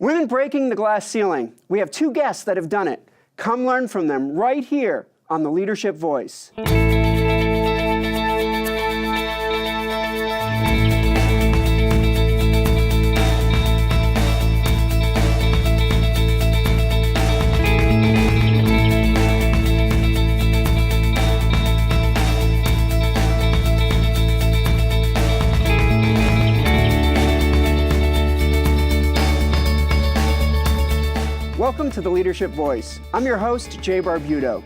Women breaking the glass ceiling. We have two guests that have done it. Come learn from them right here on the Leadership Voice. Welcome to the Leadership Voice. I'm your host, Jay Barbuto.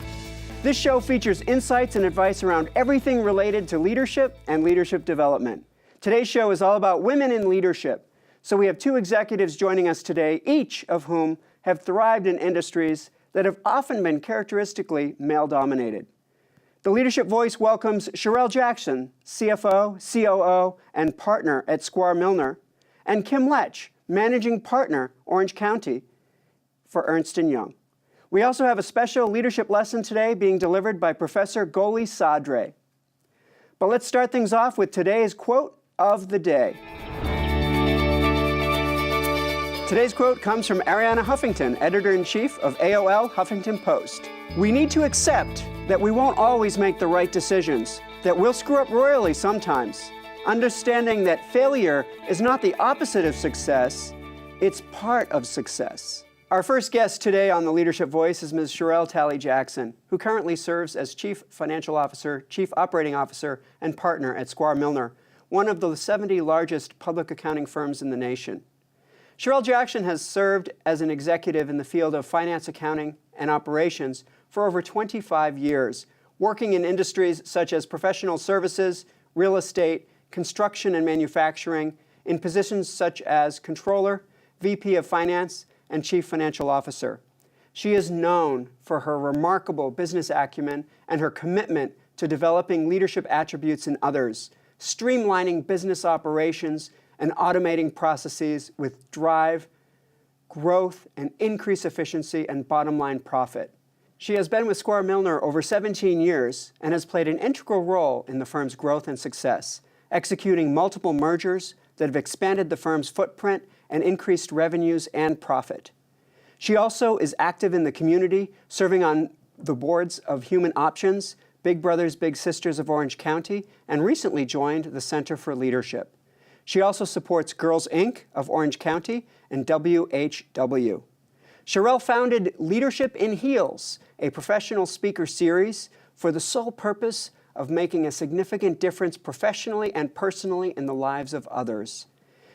This show features insights and advice around everything related to leadership and leadership development. Today's show is all about women in leadership. So we have two executives joining us today, each of whom have thrived in industries that have often been characteristically male-dominated. The Leadership Voice welcomes Scharrell Jackson, CFO, COO, and partner at Squar Milner, and Kim Letch, managing partner, Orange County, for Ernst & Young. We also have a special leadership lesson today being delivered by Professor Goli Sadri. But let's start things off with today's quote of the day. Today's quote comes from Arianna Huffington, editor-in-chief of AOL Huffington Post. We need to accept that we won't always make the right decisions, that we'll screw up royally sometimes, understanding that failure is not the opposite of success, it's part of success. Our first guest today on the Leadership Voice is Ms. Scharrell Jackson, who currently serves as Chief Financial Officer, Chief Operating Officer, and partner at Squar Milner, one of the 70 largest public accounting firms in the nation. Scharrell Jackson has served as an executive in the field of finance, accounting, and operations for over 25 years, working in industries such as professional services, real estate, construction and manufacturing, in positions such as Controller, VP of Finance, and Chief Financial Officer. She is known for her remarkable business acumen and her commitment to developing leadership attributes in others, streamlining business operations and automating processes with drive, growth, and increased efficiency and bottom line profit. She has been with Squar Milner over 17 years and has played an integral role in the firm's growth and success, executing multiple mergers that have expanded the firm's footprint and increased revenues and profit. She also is active in the community, serving on the boards of Human Options, Big Brothers Big Sisters of Orange County, and recently joined the Center for Leadership. She also supports Girls Inc. of Orange County and WHW. Scharrell founded Leadership in Heels, a professional speaker series for the sole purpose of making a significant difference professionally and personally in the lives of others.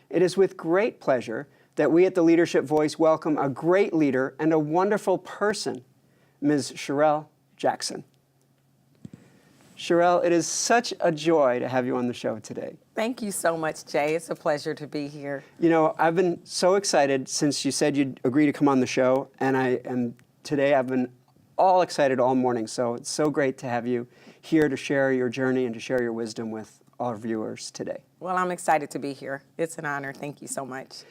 It is with great pleasure that we at the Leadership Voice welcome a great leader and a wonderful person, Ms. Scharrell Jackson. Scharrell, it is such a joy to have you on the show today. Thank you so much, Jay. It's a pleasure to be here. You know, I've been so excited since you said you'd agree to come on the show, and today I've been all excited all morning, so it's so great to have you here to share your journey and to share your wisdom with our viewers today. Well, I'm excited to be here. It's an honor. Thank you so much.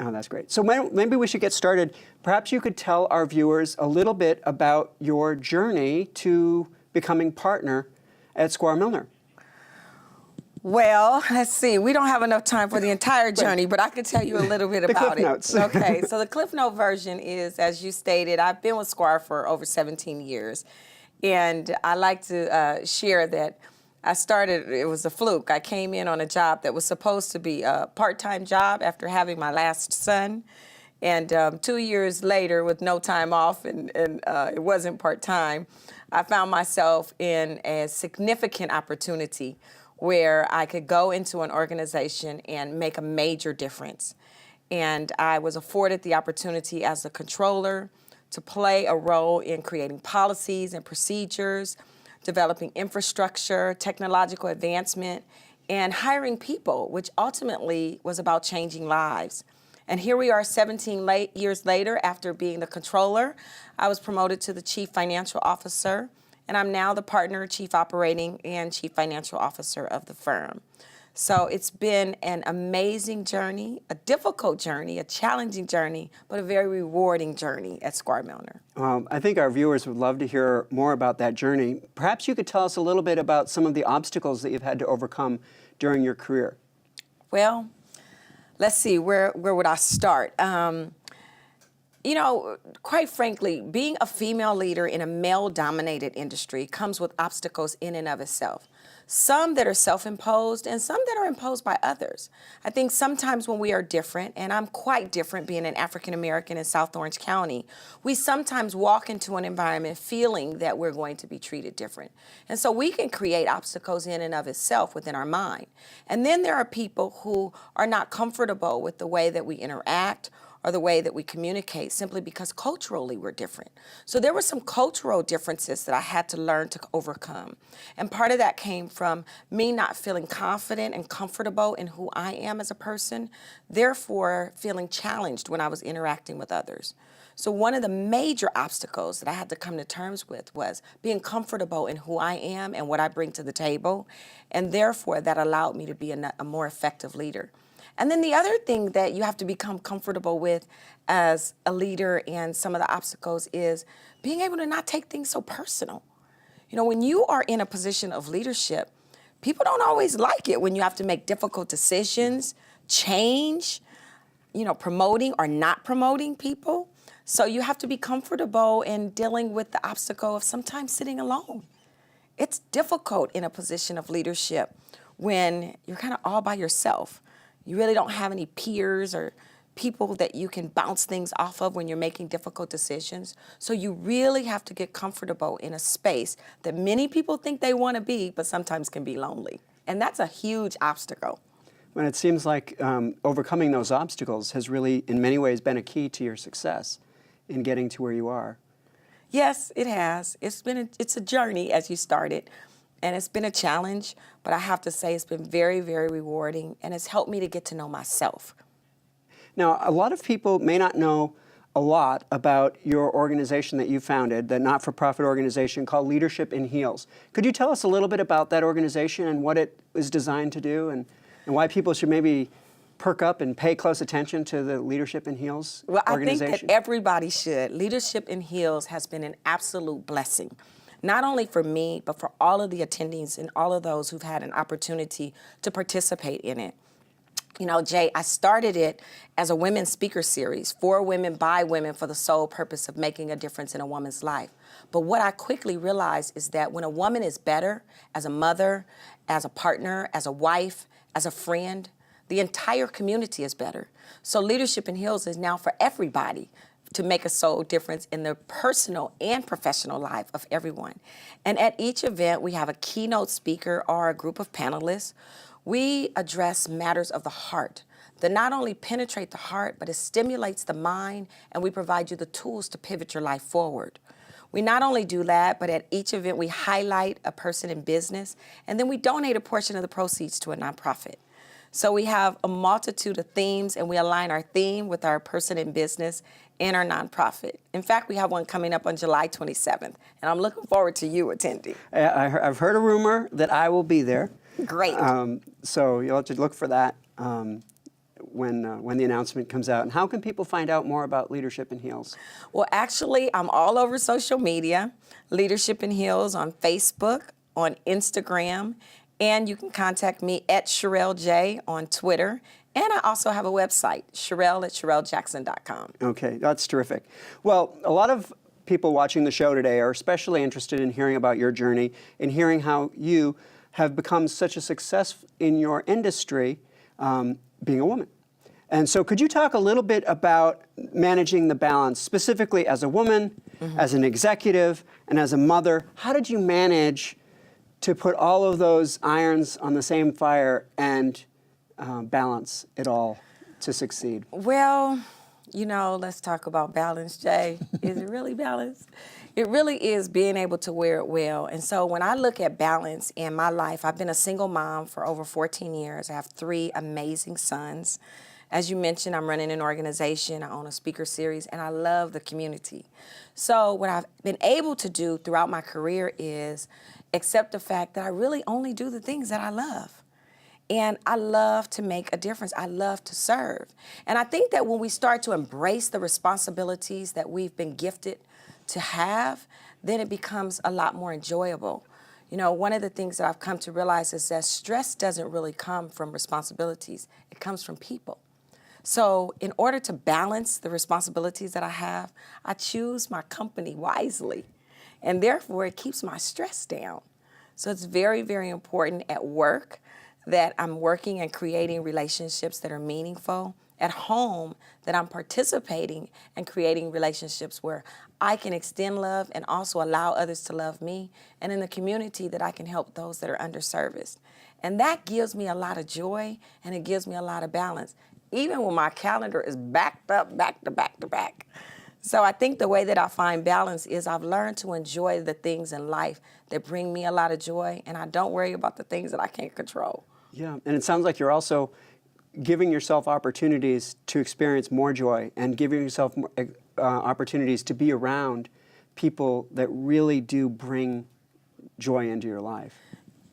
Oh, that's great. So maybe we should get started. Perhaps you could tell our viewers a little bit about your journey to becoming partner at Squar Milner. Well, let's see. We don't have enough time for the entire journey, but I could tell you a little bit about Cliff Notes. Okay, so the Cliff Note version is, as you stated, I've been with Squar for over 17 years. And I like to share that I started, it was a fluke. I came in on a job that was supposed to be a part-time job after having my last son. And 2 years later, with no time off, and it wasn't part-time, I found myself in a significant opportunity where I could go into an organization and make a major difference. And I was afforded the opportunity as a controller to play a role in creating policies and procedures, developing infrastructure, technological advancement, and hiring people, which ultimately was about changing lives. And here we are 17 years later, after being the controller, I was promoted to the Chief Financial Officer, and I'm now the partner, Chief Operating, and Chief Financial Officer of the firm. So it's been an amazing journey, a difficult journey, a challenging journey, but a very rewarding journey at Squar Milner. I think our viewers would love to hear more about that journey. Perhaps you could tell us a little bit about some of the obstacles that you've had to overcome during your career. Well, let's see, where would I start? You know, quite frankly, being a female leader in a male-dominated industry comes with obstacles in and of itself. Some that are self-imposed and some that are imposed by others. I think sometimes when we are different, and I'm quite different being an African-American in South Orange County, we sometimes walk into an environment feeling that we're going to be treated different. And so we can create obstacles in and of itself within our mind. And then there are people who are not comfortable with the way that we interact or the way that we communicate simply because culturally we're different. So there were some cultural differences that I had to learn to overcome. And part of that came from me not feeling confident and comfortable in who I am as a person, therefore feeling challenged when I was interacting with others. So one of the major obstacles that I had to come to terms with was being comfortable in who I am and what I bring to the table, and therefore that allowed me to be a more effective leader. And then the other thing that you have to become comfortable with as a leader and some of the obstacles is being able to not take things so personal. You know, when you are in a position of leadership, people don't always like it when you have to make difficult decisions, change, you know, promoting or not promoting people. So you have to be comfortable in dealing with the obstacle of sometimes sitting alone. It's difficult in a position of leadership when you're kind of all by yourself. You really don't have any peers or people that you can bounce things off of when you're making difficult decisions. So you really have to get comfortable in a space that many people think they want to be, but sometimes can be lonely. And that's a huge obstacle. And it seems like overcoming those obstacles has really, in many ways, been a key to your success in getting to where you are. Yes, it has. It's a journey as you started. And it's been a challenge, but I have to say it's been very, very rewarding, and it's helped me to get to know myself. Now, a lot of people may not know a lot about your organization that you founded, the not-for-profit organization called Leadership in Heels. Could you tell us a little bit about that organization and what it is designed to do, and why people should maybe perk up and pay close attention to the Leadership in Heels organization? I think that everybody should. Leadership in Heels has been an absolute blessing. Not only for me, but for all of the attendees and all of those who've had an opportunity to participate in it. You know, Jay, I started it as a women's speaker series for women by women for the sole purpose of making a difference in a woman's life. But what I quickly realized is that when a woman is better as a mother, as a partner, as a wife, as a friend, the entire community is better. So Leadership in Heels is now for everybody, to make a soul difference in the personal and professional life of everyone. And at each event, we have a keynote speaker or a group of panelists. We address matters of the heart that not only penetrate the heart, but it stimulates the mind, and we provide you the tools to pivot your life forward. We not only do that, but at each event, we highlight a person in business, and then we donate a portion of the proceeds to a nonprofit. So we have a multitude of themes, and we align our theme with our person in business and our nonprofit. In fact, we have one coming up on July 27th, and I'm looking forward to you attending. I've heard a rumor that I will be there. Great. So you'll have to look for that when the announcement comes out. And how can people find out more about Leadership in Heels? Well, actually, I'm all over social media. Leadership in Heels on Facebook, on Instagram, and you can contact me at Scharrell J on Twitter. And I also have a website, Scharrell@ScharrellJackson.com. Okay, that's terrific. Well, a lot of people watching the show today are especially interested in hearing about your journey and hearing how you have become such a success in your industry being a woman. And so could you talk a little bit about managing the balance, specifically as a woman, as an executive, and as a mother? How did you manage to put all of those irons on the same fire and balance it all to succeed? Well, you know, let's talk about balance, Jay. Is it really balance? It really is being able to wear it well. And so when I look at balance in my life, I've been a single mom for over 14 years. I have 3 amazing sons. As you mentioned, I'm running an organization, I own a speaker series, and I love the community. So what I've been able to do throughout my career is accept the fact that I really only do the things that I love. And I love to make a difference. I love to serve. And I think that when we start to embrace the responsibilities that we've been gifted to have, then it becomes a lot more enjoyable. You know, one of the things that I've come to realize is that stress doesn't really come from responsibilities. It comes from people. So in order to balance the responsibilities that I have, I choose my company wisely. And therefore, it keeps my stress down. So it's very, very important at work that I'm working and creating relationships that are meaningful. At home, that I'm participating and creating relationships where I can extend love and also allow others to love me. And in the community, that I can help those that are underserviced. And that gives me a lot of joy, and it gives me a lot of balance, even when my calendar is backed up, back to back to back. So I think the way that I find balance is I've learned to enjoy the things in life that bring me a lot of joy, and I don't worry about the things that I can't control. Yeah, and it sounds like you're also giving yourself opportunities to experience more joy and giving yourself opportunities to be around people that really do bring joy into your life.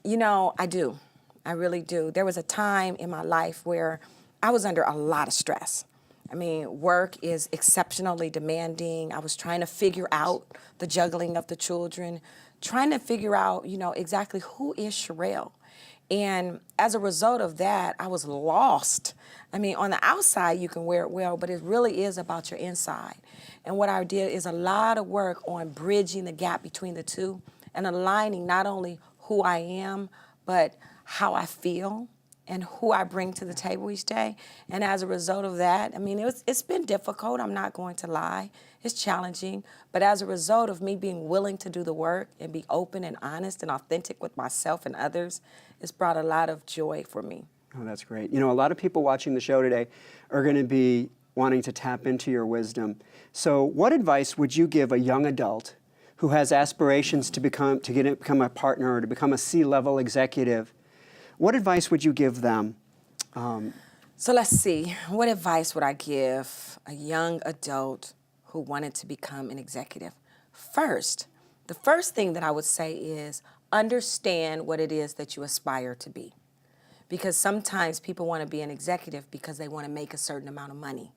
You know, I do. I really do. There was a time in my life where I was under a lot of stress. I mean, work is exceptionally demanding. I was trying to figure out the juggling of the children, trying to figure out, you know, exactly who is Scharrell. And as a result of that, I was lost. I mean, on the outside, you can wear it well, but it really is about your inside. And what I did is a lot of work on bridging the gap between the two and aligning not only who I am, but how I feel and who I bring to the table each day. And as a result of that, I mean, it's been difficult, I'm not going to lie. It's challenging, but as a result of me being willing to do the work and be open and honest and authentic with myself and others, it's brought a lot of joy for me. Oh, that's great. You know, a lot of people watching the show today are going to be wanting to tap into your wisdom. So what advice would you give a young adult who has aspirations to become a partner or to become a C-level executive? What advice would you give them? So let's see, what advice would I give a young adult who wanted to become an executive? First, the first thing that I would say is understand what it is that you aspire to be. Because sometimes people want to be an executive because they want to make a certain amount of money.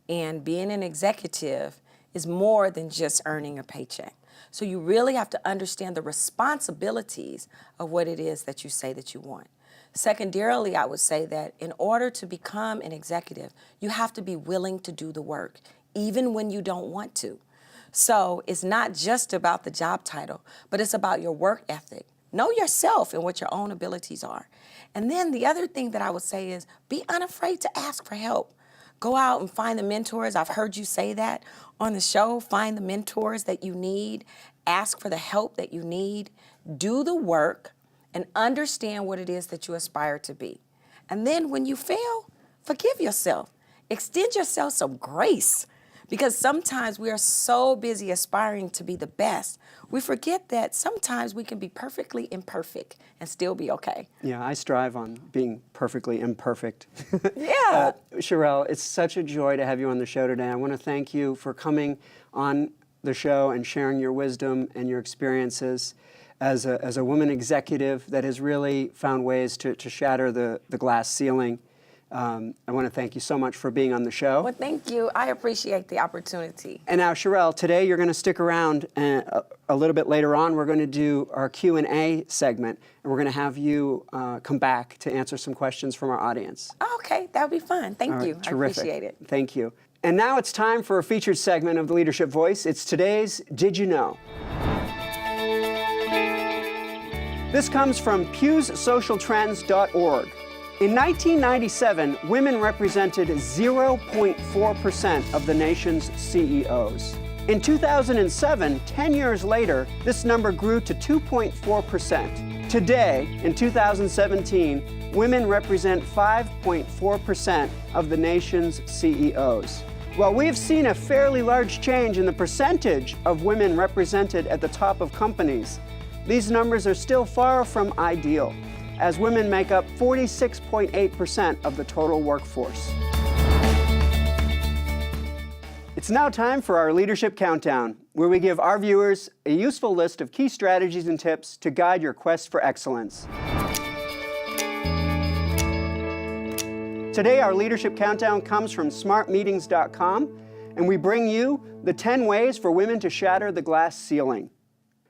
And being an executive is more than just earning a paycheck. So you really have to understand the responsibilities of what it is that you say that you want. Secondarily, I would say that in order to become an executive, you have to be willing to do the work, even when you don't want to. So it's not just about the job title, but it's about your work ethic. Know yourself and what your own abilities are. And then the other thing that I would say is be unafraid to ask for help. Go out and find the mentors. I've heard you say that on the show. Find the mentors that you need. Ask for the help that you need. Do the work and understand what it is that you aspire to be. And then when you fail, forgive yourself. Extend yourself some grace. Because sometimes we are so busy aspiring to be the best, we forget that sometimes we can be perfectly imperfect and still be okay. Yeah, I strive on being perfectly imperfect. Yeah. Scharrell, it's such a joy to have you on the show today. I want to thank you for coming on the show and sharing your wisdom and your experiences as a woman executive that has really found ways to shatter the glass ceiling. I want to thank you so much for being on the show. Well, thank you. I appreciate the opportunity. And now, Scharrell, today you're going to stick around a little bit later on. We're going to do our Q&A segment, and we're going to have you come back to answer some questions from our audience. Okay, that would be fun. Thank you. Terrific. I appreciate it. Thank you. And now it's time for a featured segment of the Leadership Voice. It's today's Did You Know? This comes from pewssocialtrends.org. In 1997, women represented 0.4% of the nation's CEOs. In 2007, 10 years later, this number grew to 2.4%. Today, in 2017, women represent 5.4% of the nation's CEOs. While we have seen a fairly large change in the percentage of women represented at the top of companies, these numbers are still far from ideal, as women make up 46.8% of the total workforce. It's now time for our Leadership Countdown, where we give our viewers a useful list of key strategies and tips to guide your quest for excellence. Today, our Leadership Countdown comes from smartmeetings.com, and we bring you the 10 ways for women to shatter the glass ceiling.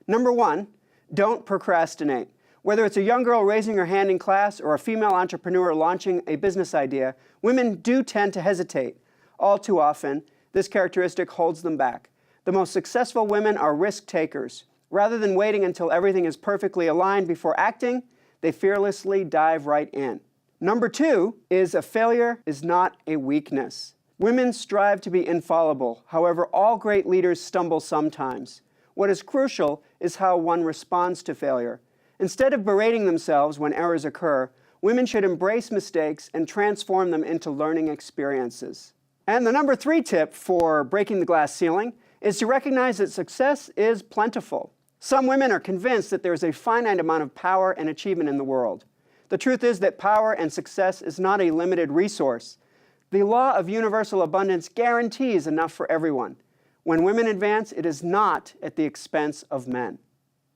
Number 1, don't procrastinate. Whether it's a young girl raising her hand in class or a female entrepreneur launching a business idea, women do tend to hesitate. All too often, this characteristic holds them back. The most successful women are risk takers. Rather than waiting until everything is perfectly aligned before acting, they fearlessly dive right in. Number 2 is a failure is not a weakness. Women strive to be infallible. However, all great leaders stumble sometimes. What is crucial is how one responds to failure. Instead of berating themselves when errors occur, women should embrace mistakes and transform them into learning experiences. And the number 3 tip for breaking the glass ceiling is to recognize that success is plentiful. Some women are convinced that there is a finite amount of power and achievement in the world. The truth is that power and success is not a limited resource. The law of universal abundance guarantees enough for everyone. When women advance, it is not at the expense of men.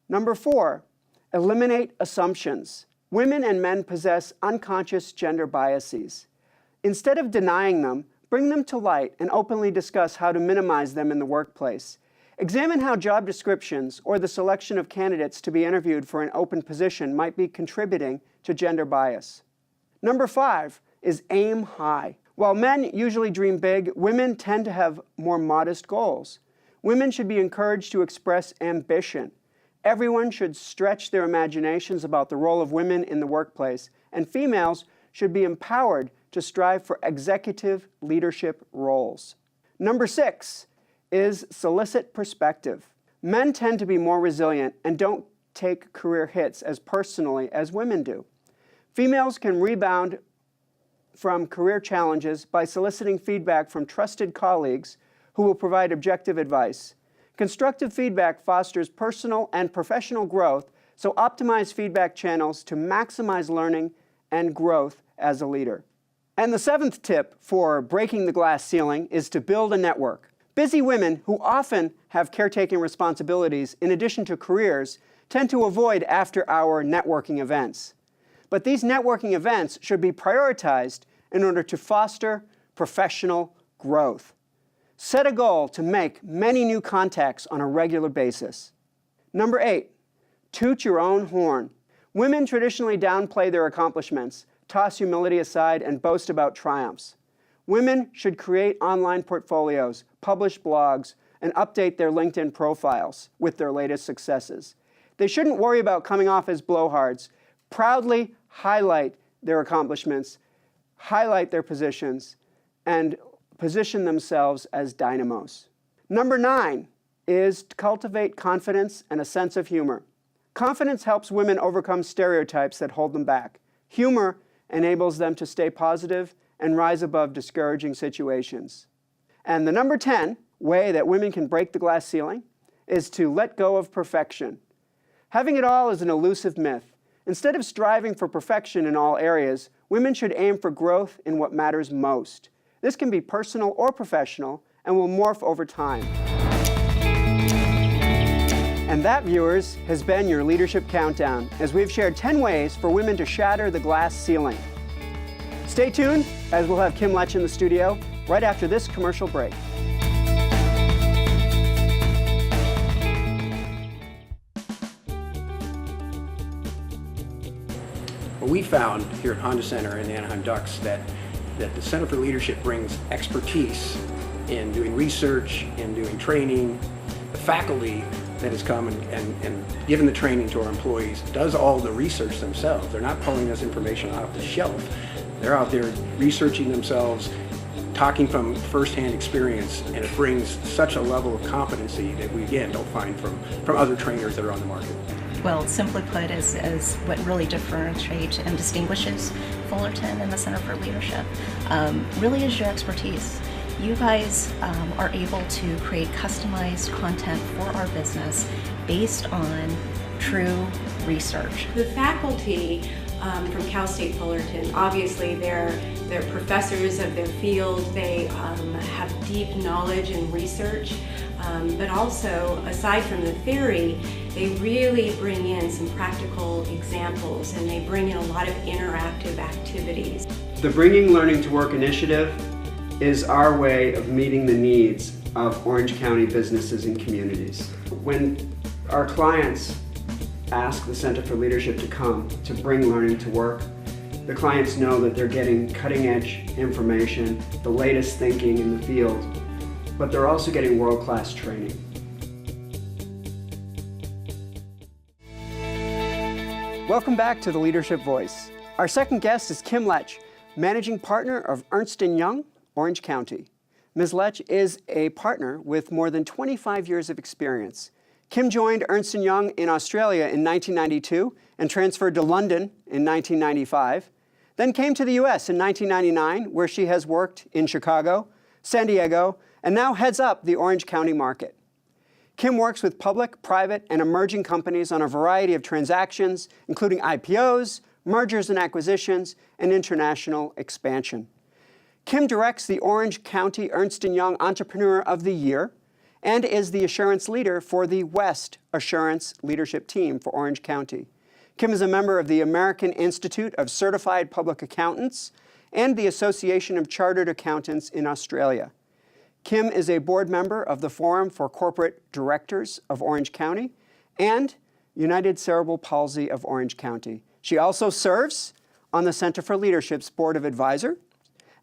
Number 4, eliminate assumptions. Women and men possess unconscious gender biases. Instead of denying them, bring them to light and openly discuss how to minimize them in the workplace. Examine how job descriptions or the selection of candidates to be interviewed for an open position might be contributing to gender bias. Number 5 is aim high. While men usually dream big, women tend to have more modest goals. Women should be encouraged to express ambition. Everyone should stretch their imaginations about the role of women in the workplace, and females should be empowered to strive for executive leadership roles. Number 6 is solicit perspective. Men tend to be more resilient and don't take career hits as personally as women do. Females can rebound from career challenges by soliciting feedback from trusted colleagues who will provide objective advice. Constructive feedback fosters personal and professional growth, so optimize feedback channels to maximize learning and growth as a leader. And the 7th tip for breaking the glass ceiling is to build a network. Busy women who often have caretaking responsibilities in addition to careers tend to avoid after-hour networking events. But these networking events should be prioritized in order to foster professional growth. Set a goal to make many new contacts on a regular basis. Number 8, toot your own horn. Women traditionally downplay their accomplishments, toss humility aside, and boast about triumphs. Women should create online portfolios, publish blogs, and update their LinkedIn profiles with their latest successes. They shouldn't worry about coming off as blowhards. Proudly highlight their accomplishments, highlight their positions, and position themselves as dynamos. Number 9 is to cultivate confidence and a sense of humor. Confidence helps women overcome stereotypes that hold them back. Humor enables them to stay positive and rise above discouraging situations. And the number 10 way that women can break the glass ceiling is to let go of perfection. Having it all is an elusive myth. Instead of striving for perfection in all areas, women should aim for growth in what matters most. This can be personal or professional and will morph over time. And that, viewers, has been your Leadership Countdown, as we've shared 10 ways for women to shatter the glass ceiling. Stay tuned, as we'll have Kim Letch in the studio right after this commercial break. Well, we found here at Honda Center and the Anaheim Ducks that the Center for Leadership brings expertise in doing research, in doing training. The faculty that has come and given the training to our employees does all the research themselves. They're not pulling this information off the shelf. They're out there researching themselves, talking from firsthand experience, and it brings such a level of competency that we, again, don't find from other trainers that are on the market. Well, simply put, is what really differentiates and distinguishes Fullerton and the Center for Leadership, really is your expertise. You guys are able to create customized content for our business based on true research. The faculty from Cal State Fullerton, obviously they're professors of their field. They have deep knowledge and research, but also, aside from the theory, they really bring in some practical examples, and they bring in a lot of interactive activities. The Bringing Learning to Work initiative is our way of meeting the needs of Orange County businesses and communities. When our clients ask the Center for Leadership to come to bring learning to work. The clients know that they're getting cutting-edge information, the latest thinking in the field, but they're also getting world-class training. Welcome back to the Leadership Voice. Our second guest is Kim Letch, Managing Partner of Ernst & Young, Orange County. Ms. Letch is a partner with more than 25 years of experience. Kim joined Ernst & Young in Australia in 1992 and transferred to London in 1995, then came to the US in 1999, where she has worked in Chicago, San Diego, and now heads up the Orange County market. Kim works with public, private, and emerging companies on a variety of transactions, including IPOs, mergers and acquisitions, and international expansion. Kim directs the Orange County Ernst & Young Entrepreneur of the Year and is the assurance leader for the West Assurance Leadership Team for Orange County. Kim is a member of the American Institute of Certified Public Accountants and the Association of Chartered Accountants in Australia. Kim is a board member of the Forum for Corporate Directors of Orange County and United Cerebral Palsy of Orange County. She also serves on the Center for Leadership's Board of Advisors,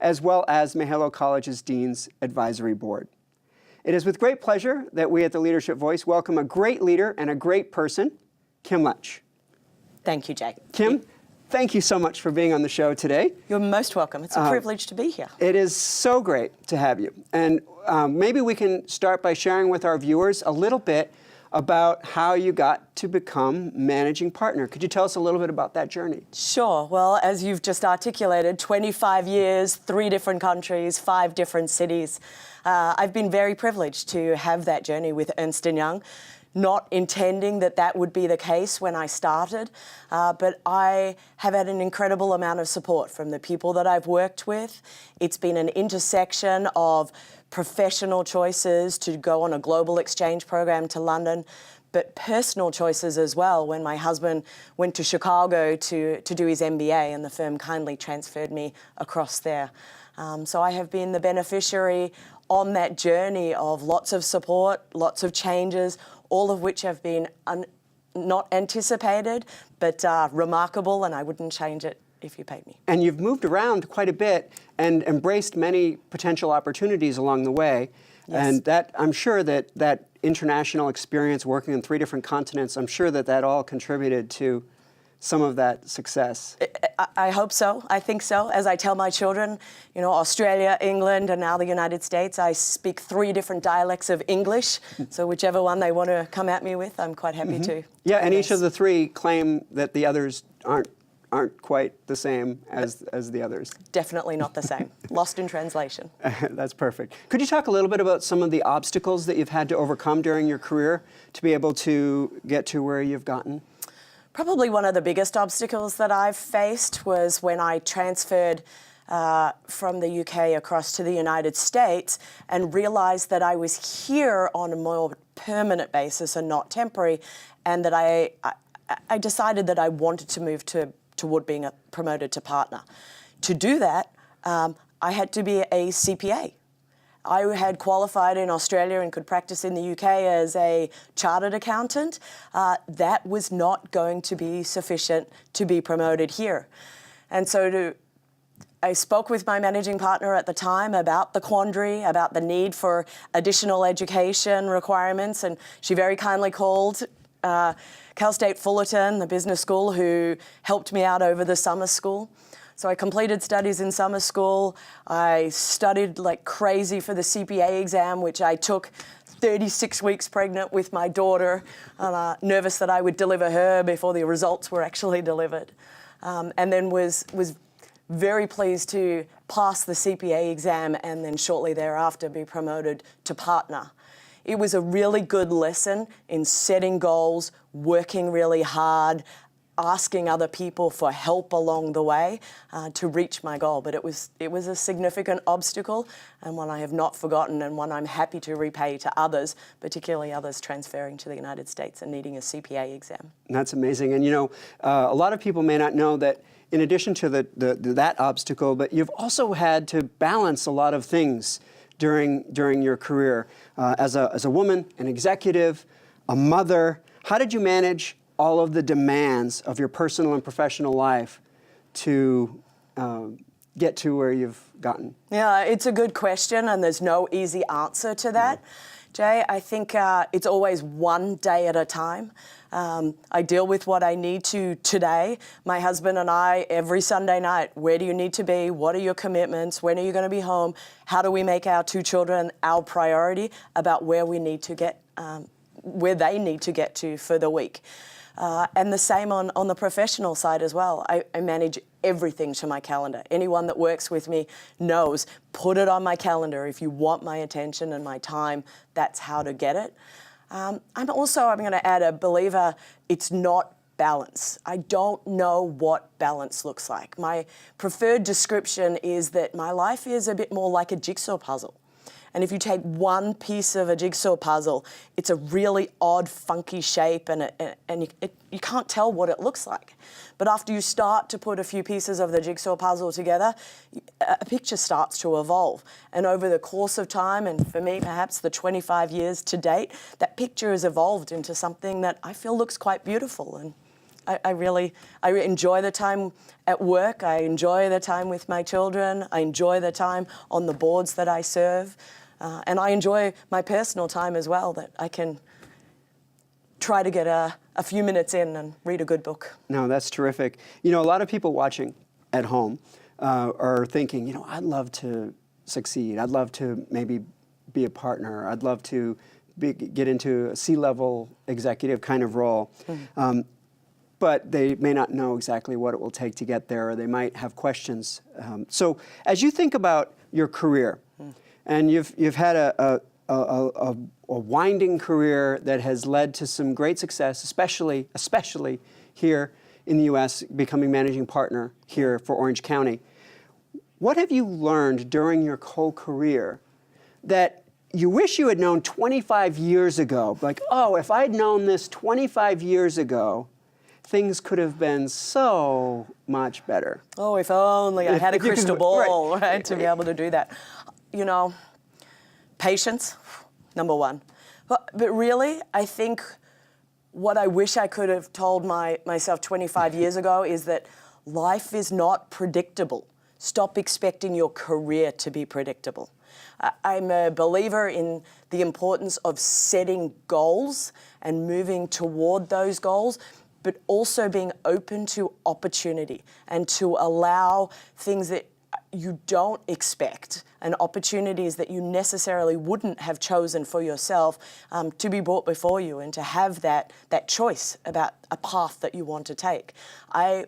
as well as Mahalo College's Dean's Advisory Board. It is with great pleasure that we at the Leadership Voice welcome a great leader and a great person, Kim Letch. Thank you, Jake. Kim, thank you so much for being on the show today. You're most welcome. It's a privilege to be here. It is so great to have you. And maybe we can start by sharing with our viewers a little bit about how you got to become managing partner. Could you tell us a little bit about that journey? Sure. Well, as you've just articulated, 25 years, 3 different countries, 5 different cities. I've been very privileged to have that journey with Ernst & Young. Not intending that that would be the case when I started, but I have had an incredible amount of support from the people that I've worked with. It's been an intersection of professional choices to go on a global exchange program to London, but personal choices as well. When my husband went to Chicago to do his MBA, and the firm kindly transferred me across there. So I have been the beneficiary on that journey of lots of support, lots of changes, all of which have been not anticipated, but remarkable, and I wouldn't change it if you paid me. And you've moved around quite a bit and embraced many potential opportunities along the way. Yes. And that, I'm sure that international experience working on 3 different continents, I'm sure that all contributed to some of that success. I hope so. I think so. As I tell my children, you know, Australia, England, and now the United States, I speak 3 different dialects of English. So whichever one they want to come at me with, I'm quite happy to. Yeah, and each of the 3 claim that the others aren't quite the same as the others. Definitely not the same. Lost in translation. That's perfect. Could you talk a little bit about some of the obstacles that you've had to overcome during your career to be able to get to where you've gotten? Probably one of the biggest obstacles that I've faced was when I transferred from the UK across to the United States and realised that I was here on a more permanent basis and not temporary, and that I decided that I wanted to move toward being promoted to partner. To do that, I had to be a CPA. I had qualified in Australia and could practice in the UK as a chartered accountant. That was not going to be sufficient to be promoted here. And so I spoke with my managing partner at the time about the quandary, about the need for additional education requirements, and she very kindly called Cal State Fullerton, the business school, who helped me out over the summer school. So I completed studies in summer school. I studied like crazy for the CPA exam, which I took 36 weeks pregnant with my daughter, nervous that I would deliver her before the results were actually delivered. And then was very pleased to pass the CPA exam and then shortly thereafter be promoted to partner. It was a really good lesson in setting goals, working really hard, asking other people for help along the way to reach my goal. But it was a significant obstacle, and one I have not forgotten, and one I'm happy to repay to others, particularly others transferring to the United States and needing a CPA exam. That's amazing. And you know, a lot of people may not know that in addition to that obstacle, but you've also had to balance a lot of things during your career as a woman, an executive, a mother. How did you manage all of the demands of your personal and professional life to get to where you've gotten? Yeah, it's a good question, and there's no easy answer to that. Jay, I think it's always one day at a time. I deal with what I need to today. My husband and I, every Sunday night, where do you need to be? What are your commitments? When are you going to be home? How do we make our two children our priority about where we need to get, where they need to get to for the week? And the same on the professional side as well. I manage everything to my calendar. Anyone that works with me knows, put it on my calendar. If you want my attention and my time, that's how to get it. I'm going to add a believer, it's not balance. I don't know what balance looks like. My preferred description is that my life is a bit more like a jigsaw puzzle. And if you take one piece of a jigsaw puzzle, it's a really odd, funky shape, and you can't tell what it looks like. But after you start to put a few pieces of the jigsaw puzzle together, a picture starts to evolve. And over the course of time, and for me, perhaps the 25 years to date, that picture has evolved into something that I feel looks quite beautiful. And I enjoy the time at work. I enjoy the time with my children. I enjoy the time on the boards that I serve. And I enjoy my personal time as well, that I can try to get a few minutes in and read a good book. No, that's terrific. You know, a lot of people watching at home are thinking, you know, I'd love to succeed. I'd love to maybe be a partner. I'd love to get into a C-level executive kind of role. Mm-hmm. But they may not know exactly what it will take to get there, or they might have questions. So as you think about your career, and you've had a winding career that has led to some great success, especially here in the U.S., becoming managing partner here for Orange County. What have you learned during your whole career that you wish you had known 25 years ago? Like, oh, if I'd known this 25 years ago, things could have been so much better. Oh, if only I had a crystal ball, right, to be able to do that. You know, patience, number one. But really, I think what I wish I could have told myself 25 years ago is that life is not predictable. Stop expecting your career to be predictable. I'm a believer in the importance of setting goals and moving toward those goals, but also being open to opportunity and to allow things that you don't expect and opportunities that you necessarily wouldn't have chosen for yourself to be brought before you, and to have that choice about a path that you want to take.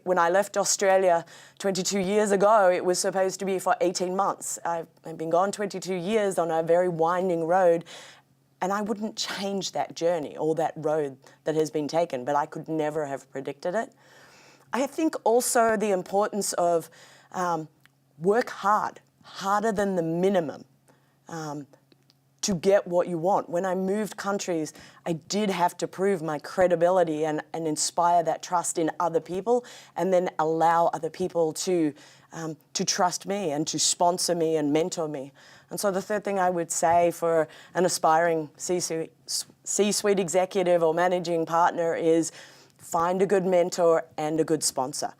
When I left Australia 22 years ago, it was supposed to be for 18 months. I've been gone 22 years on a very winding road, and I wouldn't change that journey or that road that has been taken, but I could never have predicted it. I think also the importance of work hard, harder than the minimum, to get what you want. When I moved countries, I did have to prove my credibility and inspire that trust in other people, and then allow other people to trust me and to sponsor me and mentor me. And so the third thing I would say for an aspiring C-suite executive or managing partner is find a good mentor and a good sponsor.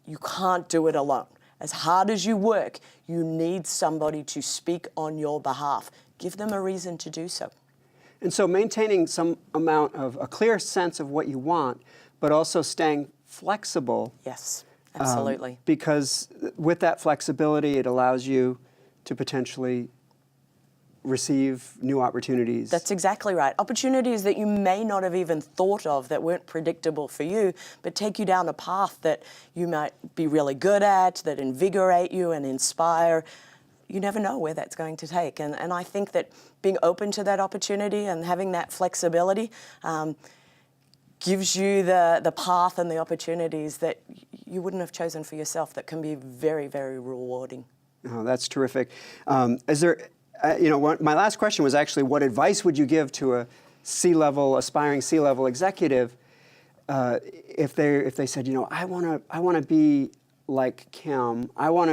You can't do it alone. As hard as you work, you need somebody to speak on your behalf. Give them a reason to do so. And so maintaining some amount of a clear sense of what you want, but also staying flexible. Yes, absolutely. Because with that flexibility, it allows you to potentially receive new opportunities. That's exactly right. Opportunities that you may not have even thought of, that weren't predictable for you, but take you down a path that you might be really good at, that invigorate you and inspire. You never know where that's going to take. And I think that being open to that opportunity and having that flexibility gives you the path and the opportunities that you wouldn't have chosen for yourself, that can be very, very rewarding. Oh, that's terrific. Is there, my last question was actually, what advice would you give to a aspiring C-level executive, if they said, I want to be like Kim, I want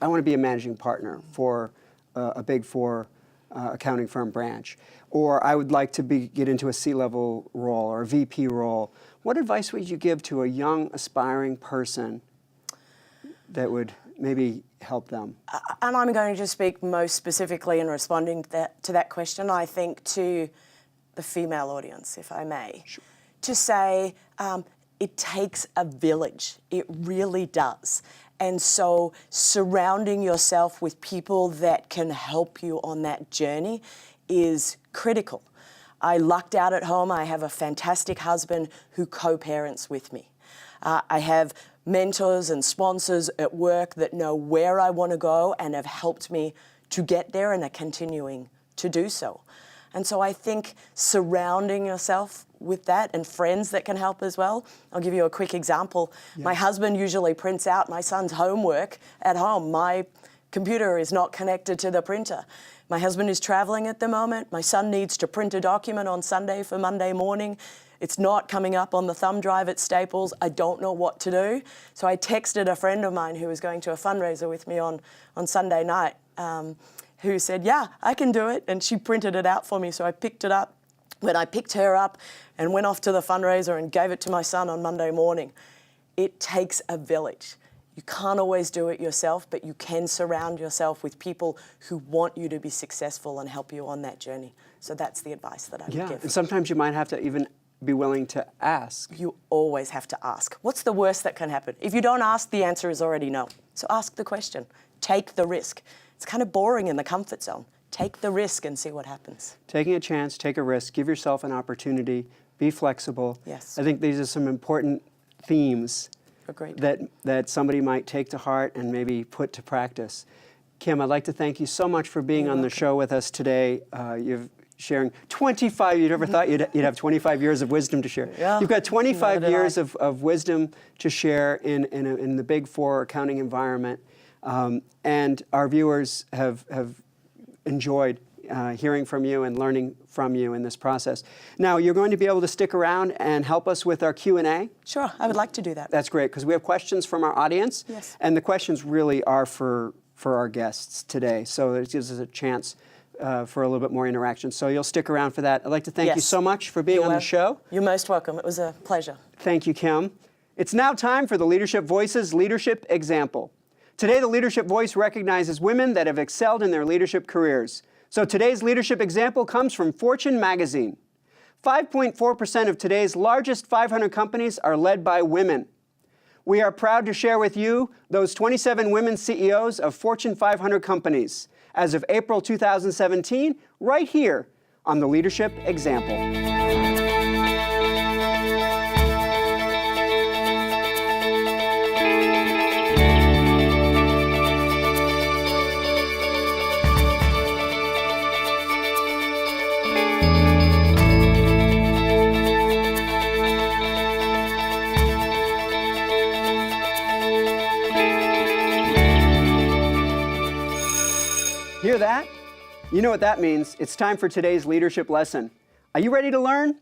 to be a managing partner for a Big Four accounting firm branch, or I would like to get into a C-level role or a VP role. What advice would you give to a young, aspiring person that would maybe help them? And I'm going to speak most specifically in responding to that question, I think, to the female audience, if I may. Sure. To say it takes a village. It really does. And so surrounding yourself with people that can help you on that journey is critical. I lucked out at home. I have a fantastic husband who co-parents with me. I have mentors and sponsors at work that know where I want to go and have helped me to get there and are continuing to do so. And so I think surrounding yourself with that and friends that can help as well. I'll give you a quick example. Yeah. My husband usually prints out my son's homework at home. My computer is not connected to the printer. My husband is traveling at the moment. My son needs to print a document on Sunday for Monday morning. It's not coming up on the thumb drive at Staples. I don't know what to do. So I texted a friend of mine who was going to a fundraiser with me on Sunday night, who said, yeah, I can do it. And she printed it out for me. So I picked it up. When I picked her up and went off to the fundraiser and gave it to my son on Monday morning, it takes a village. You can't always do it yourself, but you can surround yourself with people who want you to be successful and help you on that journey. So that's the advice that I would give. Yeah, and sometimes you might have to even be willing to ask. You always have to ask. What's the worst that can happen? If you don't ask, the answer is already no. So ask the question. Take the risk. It's kind of boring in the comfort zone. Take the risk and see what happens. Taking a chance, take a risk, give yourself an opportunity, be flexible. Yes. I think these are some important themes. Agreed. That somebody might take to heart and maybe put to practice. Kim, I'd like to thank you so much for being on the show with us today. You've sharing 25, you'd ever thought you'd have 25 years of wisdom to share. Yeah, You've got 25 years of wisdom to share in the Big Four accounting environment. And our viewers have enjoyed hearing from you and learning from you in this process. Now, you're going to be able to stick around and help us with our Q&A. Sure, I would like to do that. That's great, because we have questions from our audience. Yes. And the questions really are for our guests today. So it gives us a chance for a little bit more interaction. So you'll stick around for that. I'd like to thank you so much for being on the show. You're most welcome. It was a pleasure. Thank you, Kim. It's now time for the Leadership Voices Leadership Example. Today, the Leadership Voice recognizes women that have excelled in their leadership careers. So today's leadership example comes from Fortune magazine. 5.4% of today's largest 500 companies are led by women. We are proud to share with you those 27 women CEOs of Fortune 500 companies as of April 2017, right here on the Leadership Example. Hear that? You know what that means. It's time for today's leadership lesson. Are you ready to learn?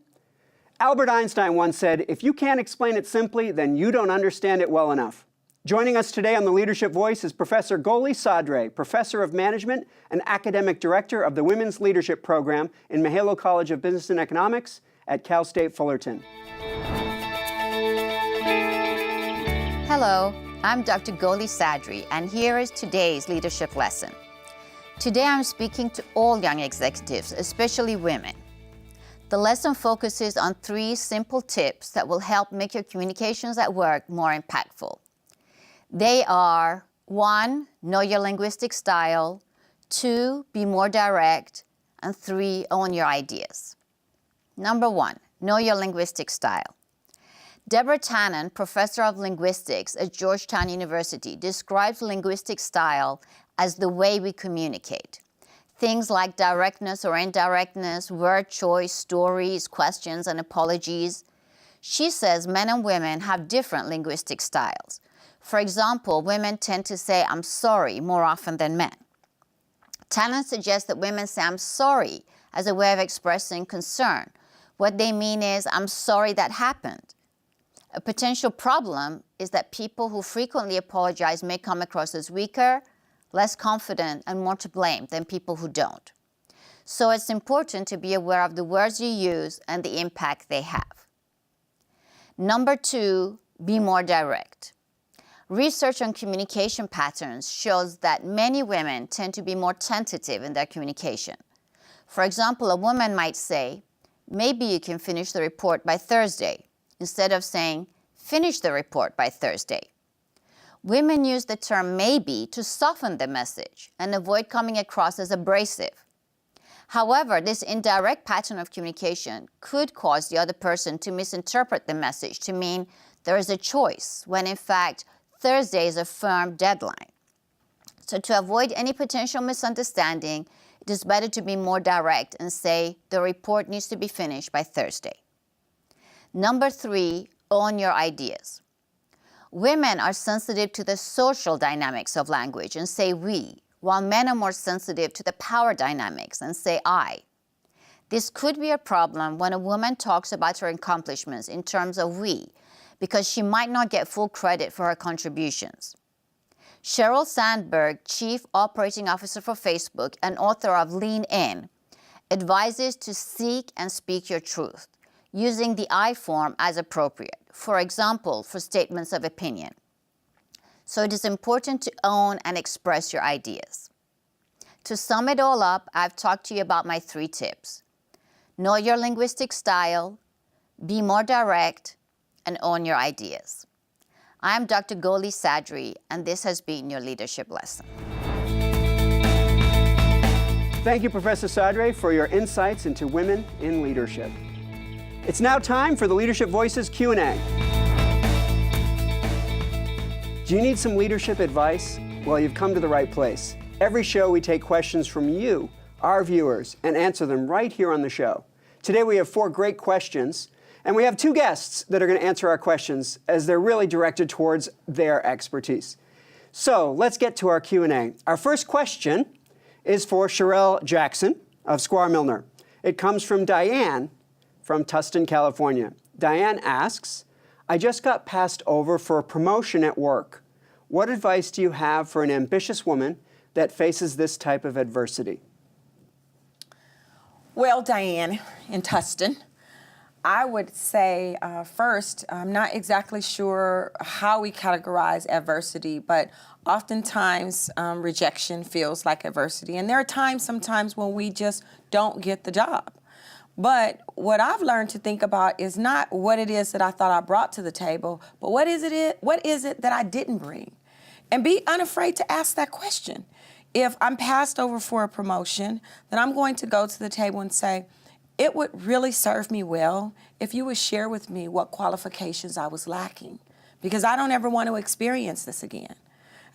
Albert Einstein once said, if you can't explain it simply, then you don't understand it well enough. Joining us today on the Leadership Voice is Professor Goli, Sadri, Professor of Management and Academic Director of the Women's Leadership Program in Mahalo College of Business and Economics at Cal State Fullerton. Hello, I'm Dr. Goli Sadri, and here is today's leadership lesson. Today I'm speaking to all young executives, especially women. The lesson focuses on 3 simple tips that will help make your communications at work more impactful. They are 1, know your linguistic style, 2, be more direct, and 3, own your ideas. Number 1, know your linguistic style. Deborah Tannen, professor of linguistics at Georgetown University, describes linguistic style as the way we communicate. Things like directness or indirectness, word choice, stories, questions, and apologies. She says men and women have different linguistic styles. For example, women tend to say, I'm sorry, more often than men. Tannen suggests that women say, I'm sorry, as a way of expressing concern. What they mean is, I'm sorry that happened. A potential problem is that people who frequently apologize may come across as weaker, less confident, and more to blame than people who don't. So it's important to be aware of the words you use and the impact they have. Number 2, be more direct. Research on communication patterns shows that many women tend to be more tentative in their communication. For example, a woman might say, maybe you can finish the report by Thursday, instead of saying, finish the report by Thursday. Women use the term maybe to soften the message and avoid coming across as abrasive. However, this indirect pattern of communication could cause the other person to misinterpret the message to mean there is a choice, when in fact, Thursday is a firm deadline. So to avoid any potential misunderstanding, it is better to be more direct and say the report needs to be finished by Thursday. Number 3, own your ideas. Women are sensitive to the social dynamics of language and say we, while men are more sensitive to the power dynamics and say I. This could be a problem when a woman talks about her accomplishments in terms of we, because she might not get full credit for her contributions. Sheryl Sandberg, Chief Operating Officer for Facebook and author of Lean In, advises to seek and speak your truth, using the I form as appropriate, for example, for statements of opinion. So it is important to own and express your ideas. To sum it all up, I've talked to you about my 3 tips. Know your linguistic style, be more direct, and own your ideas. I am Dr. Goli Sadri, and this has been your leadership lesson. Thank you, Professor Sadri, for your insights into women in leadership. It's now time for the Leadership Voices Q&A. Do you need some leadership advice? Well, you've come to the right place. Every show we take questions from you, our viewers, and answer them right here on the show. Today we have 4 great questions, and we have 2 guests that are going to answer our questions as they're really directed towards their expertise. So let's get to our Q&A. Our first question is for Scharrell Jackson of Squar, Milner. It comes from Diane from Tustin, California. Diane asks, I just got passed over for a promotion at work. What advice do you have for an ambitious woman that faces this type of adversity? Well, Diane in Tustin, I would say first, I'm not exactly sure how we categorize adversity, but oftentimes rejection feels like adversity. And there are times sometimes when we just don't get the job. But what I've learned to think about is not what it is that I thought I brought to the table, but what is it that I didn't bring? And be unafraid to ask that question. If I'm passed over for a promotion, then I'm going to go to the table and say, it would really serve me well if you would share with me what qualifications I was lacking, because I don't ever want to experience this again.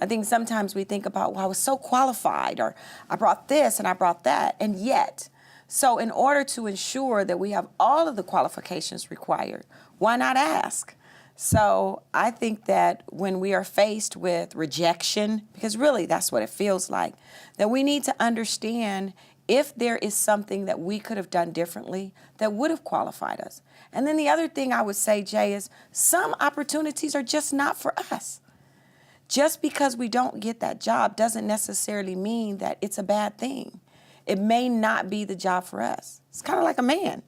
I think sometimes we think about, well, I was so qualified, or I brought this and I brought that, and yet. So in order to ensure that we have all of the qualifications required, why not ask? So I think that when we are faced with rejection, because really that's what it feels like, that we need to understand if there is something that we could have done differently that would have qualified us. And then the other thing I would say, Jay, is some opportunities are just not for us. Just because we don't get that job doesn't necessarily mean that it's a bad thing. It may not be the job for us. It's kind of like a man.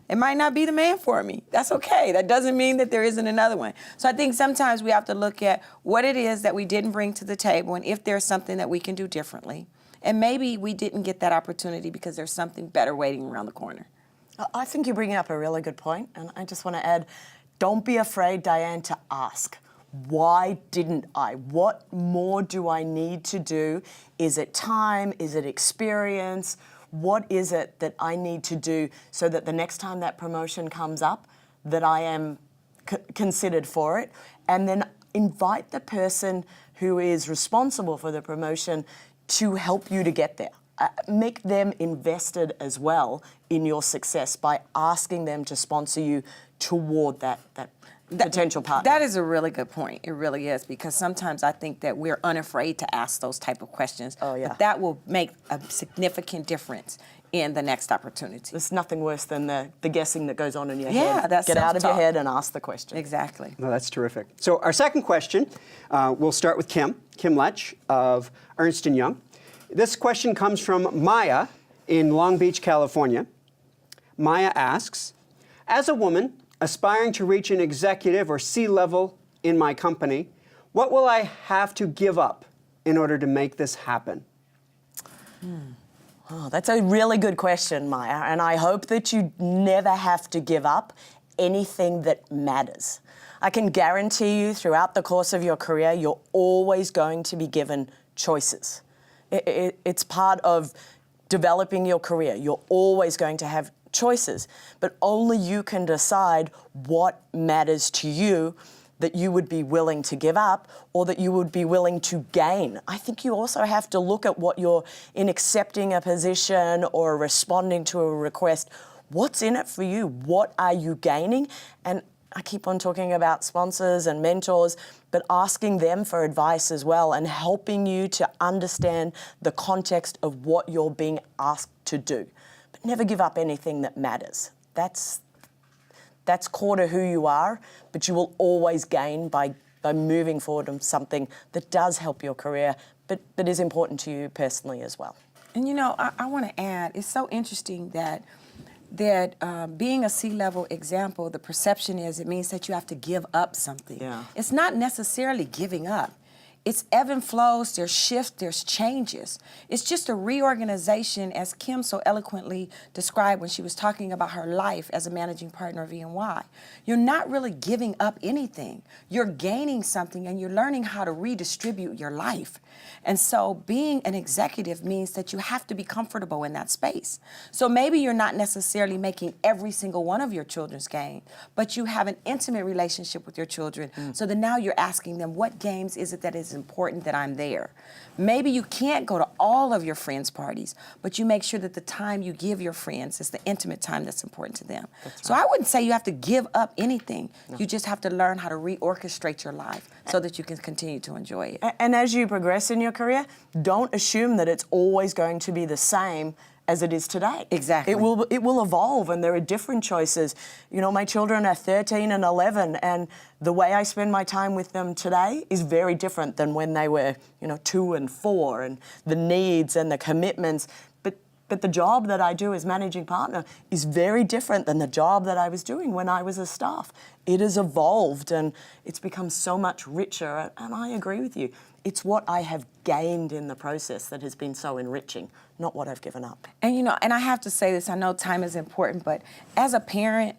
It might not be the man for me. That's okay. That doesn't mean that there isn't another one. So I think sometimes we have to look at what it is that we didn't bring to the table and if there's something that we can do differently. And maybe we didn't get that opportunity because there's something better waiting around the corner. I think you're bringing up a really good point, and I just want to add, don't be afraid, Diane, to ask. Why didn't I? What more do I need to do? Is it time? Is it experience? What is it that I need to do so that the next time that promotion comes up, that I am considered for it? And then invite the person who is responsible for the promotion to help you to get there. Make them invested as well in your success by asking them to sponsor you toward that potential partner. That is a really good point. It really is, because sometimes I think that we're unafraid to ask those type of questions. Oh, yeah. But that will make a significant difference in the next opportunity. There's nothing worse than the guessing that goes on in your Yeah, head. that's Get out of your self-talk. head and ask the question. Exactly. No, that's terrific. So our second question, we'll start with Kim Letch of Ernst & Young. This question comes from Maya, in Long Beach, California. Maya asks, as a woman aspiring to reach an executive or C-level in my company, what will I have to give up in order to make this happen? Oh, that's a really good question, Maya, and I hope that you never have to give up anything that matters. I can guarantee you throughout the course of your career, you're always going to be given choices. It's part of developing your career. You're always going to have choices, but only you can decide what matters to you that you would be willing to give up or that you would be willing to gain. I think you also have to look at what you're in accepting a position or responding to a request. What's in it for you? What are you gaining? And I keep on talking about sponsors and mentors, but asking them for advice as well and helping you to understand the context of what you're being asked to do. But never give up anything that matters. That's core to who you are, but you will always gain by moving forward on something that does help your career, but is important to you personally as well. And you know, I want to add, it's so interesting that being a C-level example, the perception is it means that you have to give up something. Yeah. It's not necessarily giving up. It's ebb and flows, there's shifts, there's changes. It's just a reorganization, as Kim so eloquently described when she was talking about her life as a managing partner of E&Y. You're not really giving up anything. You're gaining something and you're learning how to redistribute your life. And so being an executive means that you have to be comfortable in that space. So maybe you're not necessarily making every single one of your children's gain, but you have an intimate relationship with your children. So that now you're asking them, what games is it that is important that I'm there? Maybe you can't go to all of your friends' parties, but you make sure that the time you give your friends is the intimate time that's important to them. So I wouldn't say you have to give up anything. No. You just have to learn how to reorchestrate your life so that you can continue to enjoy it. And as you progress in your career, don't assume that it's always going to be the same as it is today. Exactly. It will evolve, and there are different choices. You know, my children are 13 and 11, and the way I spend my time with them today is very different than when they were, 2 and 4, and the needs and the commitments. But the job that I do as managing partner is very different than the job that I was doing when I was a staff. It has evolved, and it's become so much richer, and I agree with you. It's what I have gained in the process that has been so enriching, not what I've given up. And and I have to say this, I know time is important, but as a parent,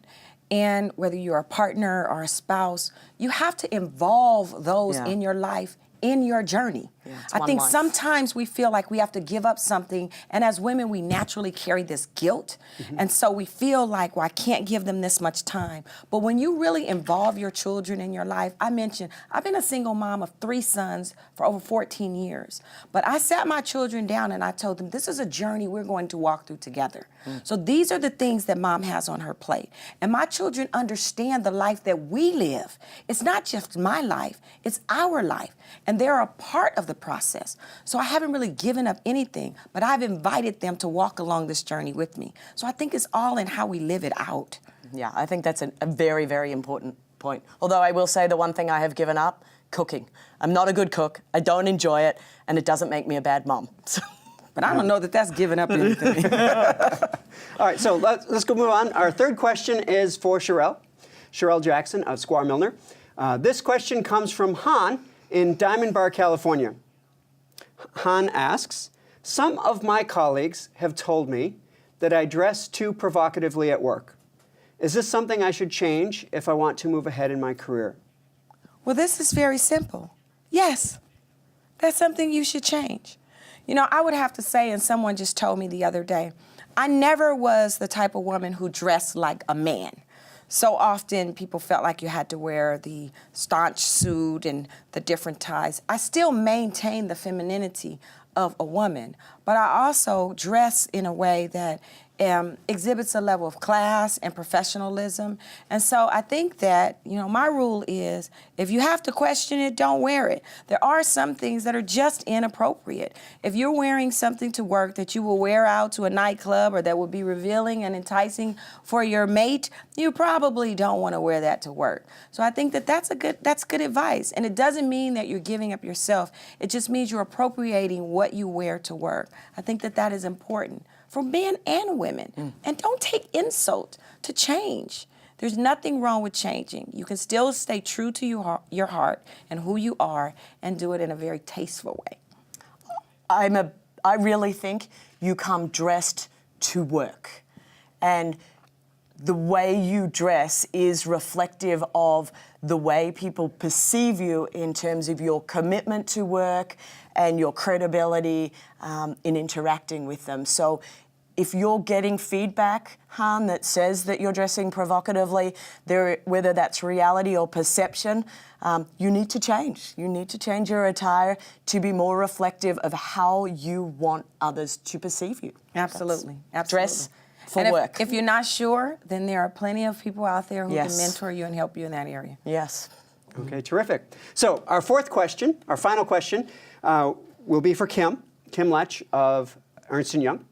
and whether you're a partner or a spouse, you have to involve those in your life, in your journey. Yeah, I think sometimes we feel like we have to give up something, and as women, we naturally carry this guilt, and so we feel like, well, I can't give them this much time. But when you really involve your children in your life, I mentioned, I've been a single mom of 3 sons for over 14 years, but I sat my children down and I told them, this is a journey we're going to walk through together. So these are the things that mom has on her plate, and my children understand the life that we live. It's not just my life, it's our life, and they're a part of the process. So I haven't really given up anything, but I've invited them to walk along this journey with me. So I think it's all in how we live it out. Yeah, I think that's a very, very important point. Although I will say the one thing I have given up, cooking. I'm not a good cook, I don't enjoy it, and it doesn't make me a bad mom. But I don't know that that's giving up anything. All right, so let's go move on. Our third question is for Scharrell Jackson of Squar Milner. This question comes from Han in Diamond Bar, California. Han asks, some of my colleagues have told me that I dress too provocatively at work. Is this something I should change if I want to move ahead in my career? Well, this is very simple. Yes, that's something you should change. I would have to say, and someone just told me the other day, I never was the type of woman who dressed like a man. So often people felt like you had to wear the staunch suit and the different ties. I still maintain the femininity of a woman, but I also dress in a way that exhibits a level of class and professionalism. And so I think that, my rule is, if you have to question it, don't wear it. There are some things that are just inappropriate. If you're wearing something to work that you will wear out to a nightclub or that would be revealing and enticing for your mate, you probably don't want to wear that to work. So I think that that's good advice. And it doesn't mean that you're giving up yourself. It just means you're appropriating what you wear to work. I think that is important. for men and women. And don't take insult to change. There's nothing wrong with changing. You can still stay true to your heart and who you are and do it in a very tasteful way. I really think you come dressed to work. And the way you dress is reflective of the way people perceive you in terms of your commitment to work and your credibility in interacting with them. So if you're getting feedback, Han, that says that you're dressing provocatively, whether that's reality or perception, you need to change. You need to change your attire to be more reflective of how you want others to perceive you. Absolutely. Dress for and work. If you're not sure, then there are plenty of people out there who Yes. can mentor you and help you in that area. Yes. Okay, terrific. So our fourth question, our final question, will be for Kim Letch of Ernst & Young.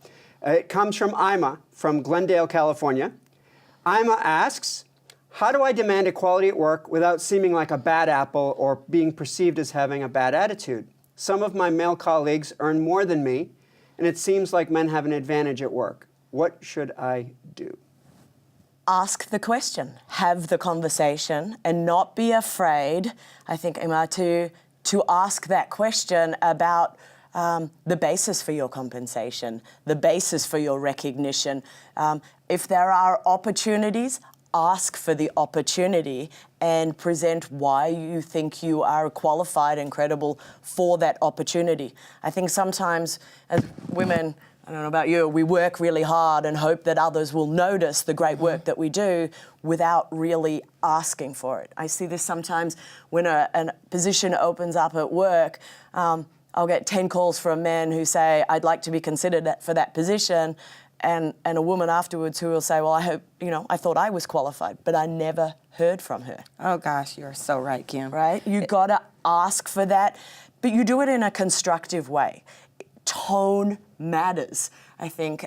It comes from Ima from Glendale, California. Ima asks, how do I demand equality at work without seeming like a bad apple or being perceived as having a bad attitude? Some of my male colleagues earn more than me, and it seems like men have an advantage at work. What should I do? Ask the question, have the conversation, and not be afraid, I think, Emma, to ask that question about the basis for your compensation, the basis for your recognition. If there are opportunities, ask for the opportunity and present why you think you are qualified and credible for that opportunity. I think sometimes as women, I don't know about you, we work really hard and hope that others will notice the great work that we do without really asking for it. I see this sometimes when a position opens up at work. I'll get 10 calls from men who say, I'd like to be considered for that position, and a woman afterwards who will say, well, I thought I was qualified, but I never heard from her. Oh gosh, you're so right, Kim. Right? You gotta ask for that, but you do it in a constructive way. Tone matters, I think.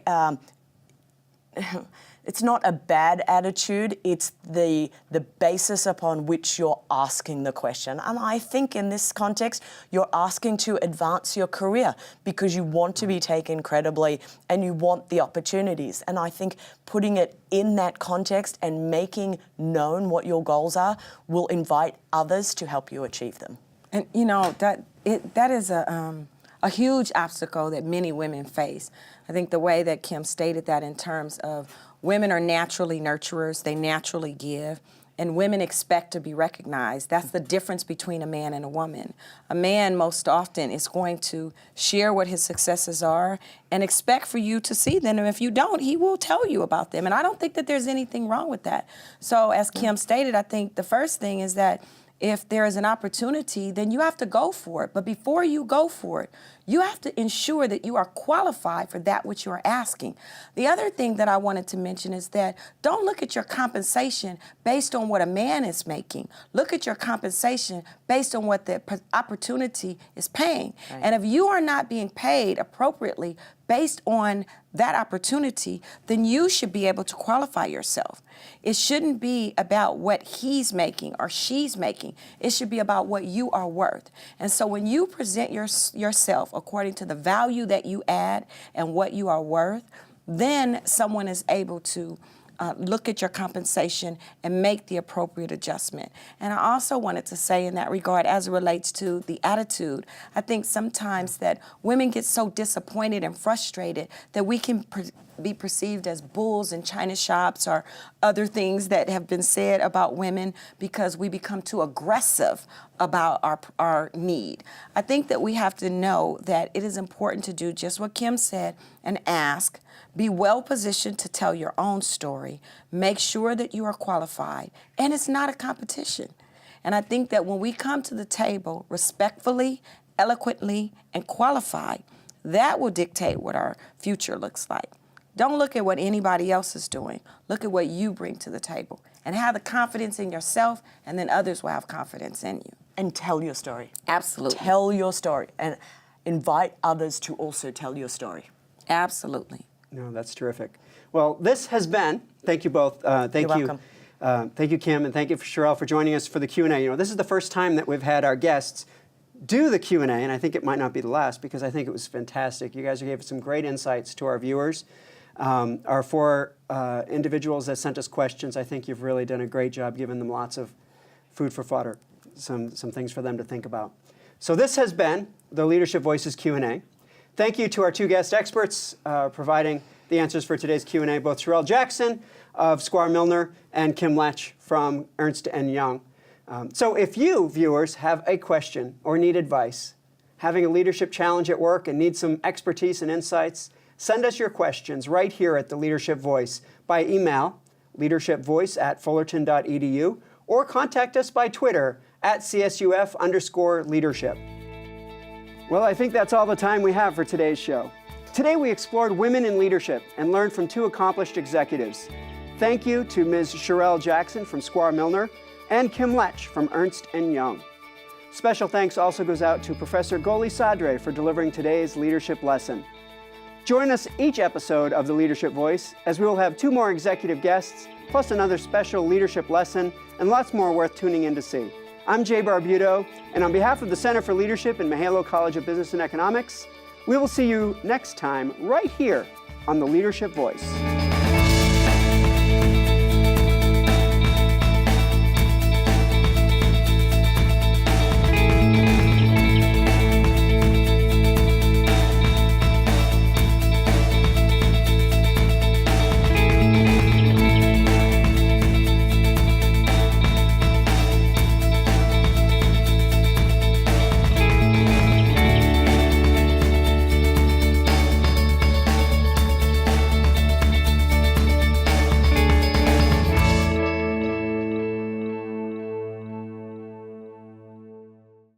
It's not a bad attitude, it's the basis upon which you're asking the question. And I think in this context, you're asking to advance your career because you want to be taken credibly and you want the opportunities. And I think putting it in that context and making known what your goals are will invite others to help you achieve them. And that is a huge obstacle that many women face. I think the way that Kim stated that in terms of women are naturally nurturers, they naturally give, and women expect to be recognized. That's the difference between a man and a woman. A man most often is going to share what his successes are and expect for you to see them, and if you don't, he will tell you about them. And I don't think that there's anything wrong with that. So as Kim stated, I think the first thing is that if there is an opportunity, then you have to go for it. But before you go for it, you have to ensure that you are qualified for that which you are asking. The other thing that I wanted to mention is that don't look at your compensation based on what a man is making. Look at your compensation based on what the opportunity is paying. Right. And if you are not being paid appropriately based on that opportunity, then you should be able to qualify yourself. It shouldn't be about what he's making or she's making. It should be about what you are worth. And so when you present yourself according to the value that you add and what you are worth, then someone is able to look at your compensation and make the appropriate adjustment. And I also wanted to say in that regard, as it relates to the attitude, I think sometimes that women get so disappointed and frustrated that we can be perceived as bulls in china shops or other things that have been said about women because we become too aggressive about our need. I think that we have to know that it is important to do just what Kim said and ask. Be well positioned to tell your own story. Make sure that you are qualified. And it's not a competition. And I think that when we come to the table respectfully, eloquently, and qualified, that will dictate what our future looks like. Don't look at what anybody else is doing. Look at what you bring to the table. And have the confidence in yourself, and then others will have confidence in you. And tell your story. Absolutely. Tell your story. And invite others to also tell your story. Absolutely. No, that's terrific. Well, this has been, thank you both. You're welcome. Thank you, Kim, and thank you, Scharrell, for joining us for the Q&A. This is the first time that we've had our guests do the Q&A, and I think it might not be the last because I think it was fantastic. You guys gave some great insights to our viewers. Our four individuals that sent us questions, I think you've really done a great job giving them lots of food for thought, some things for them to think about. So this has been the Leadership Voices Q&A. Thank you to our two guest experts providing the answers for today's Q&A, both Scharrell Jackson of Squar Milner and Kim Letch from Ernst & Young. So if you, viewers, have a question or need advice, having a leadership challenge at work and need some expertise and insights, send us your questions right here at the Leadership Voice by email, leadershipvoice@fullerton.edu, or contact us by Twitter at CSUF_leadership. Well, I think that's all the time we have for today's show. Today we explored women in leadership and learned from two accomplished executives. Thank you to Ms. Scharrell Jackson from Squar Milner and Kim Letch from Ernst & Young. Special thanks also goes out to Professor Goli Sadri for delivering today's leadership lesson. Join us each episode of the Leadership Voice as we will have two more executive guests, plus another special leadership lesson, and lots more worth tuning in to see. I'm Jay Barbuto, and on behalf of the Center for Leadership in Mahalo College of Business and Economics, we will see you next time right here on the Leadership Voice.